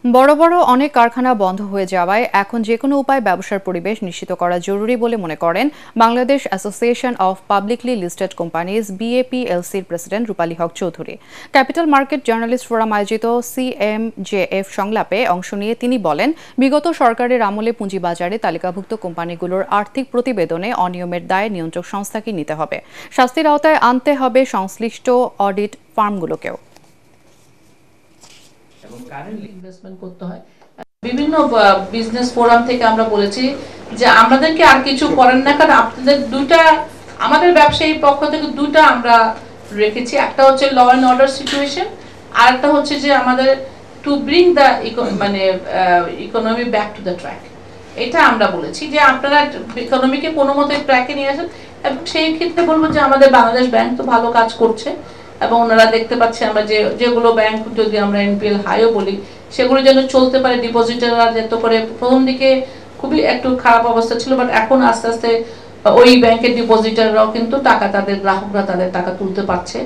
বড় বড় অনেক কারখানা বন্ধ হয়ে যাওয়ায় এখন যেকোনো উপায়ে ব্যবসার পরিবেশ নিশ্চিত করা জরুরি বলে মনে করেন Bangladesh association of publicly listed companies বিএপিএলসির president Rupali Haque Chowdhury. Capital market journalist forum আয়োজিত সিএমজেএফ সংলাপে অংশ নিয়ে তিনি বলেন, বিগত সরকারের আমলে পুঁজিবাজারে তালিকাভুক্ত কোম্পানিগুলোর আর্থিক প্রতিবেদনে অনিয়মের দায় নিয়ন্ত্রক সংস্থাকে নিতে হবে। শাস্তির আওতায় আনতে হবে সংশ্লিষ্ট অডিট ফার্মগুলোকেও। এবং কারেন্টলি ইনভেস্টমেন্ট করতে হয়। বিভিন্ন বিজনেস ফোরাম থেকে আমরা বলেছি যে আমাদেরকে আর কিছু করেন না, কারণ আপনাদের আমাদের ব্যবসায়ীর পক্ষ থেকে দুটা আমরা রেখেছি। একটা হচ্ছে ল অ্যান্ড অর্ডার সিচুয়েশন, আর একটা হচ্ছে যে আমাদের to bring the economy back to the track. এটা আমরা বলেছি যে আপনারা ইকোনমিকে কোনো মতে ট্র্যাকে নিয়ে আসেন। এবং সেই ক্ষেত্রে বলবো যে আমাদের বাংলাদেশ ব্যাংক তো ভালো কাজ করছে, এবং ওনারা দেখতে পাচ্ছে আমরা যেগুলো ব্যাংক যদি আমরা এনপিএল হাইও বলি সেগুলো যেন চলতে পারে। ডিপোজিটাররা যেত করে প্রথম দিকে খুবই একটু খারাপ অবস্থা ছিল, বাট এখন আস্তে আস্তে ওই ব্যাংকের ডিপোজিটাররাও কিন্তু টাকা, তাদের গ্রাহকরা তাদের টাকা তুলতে পারছে।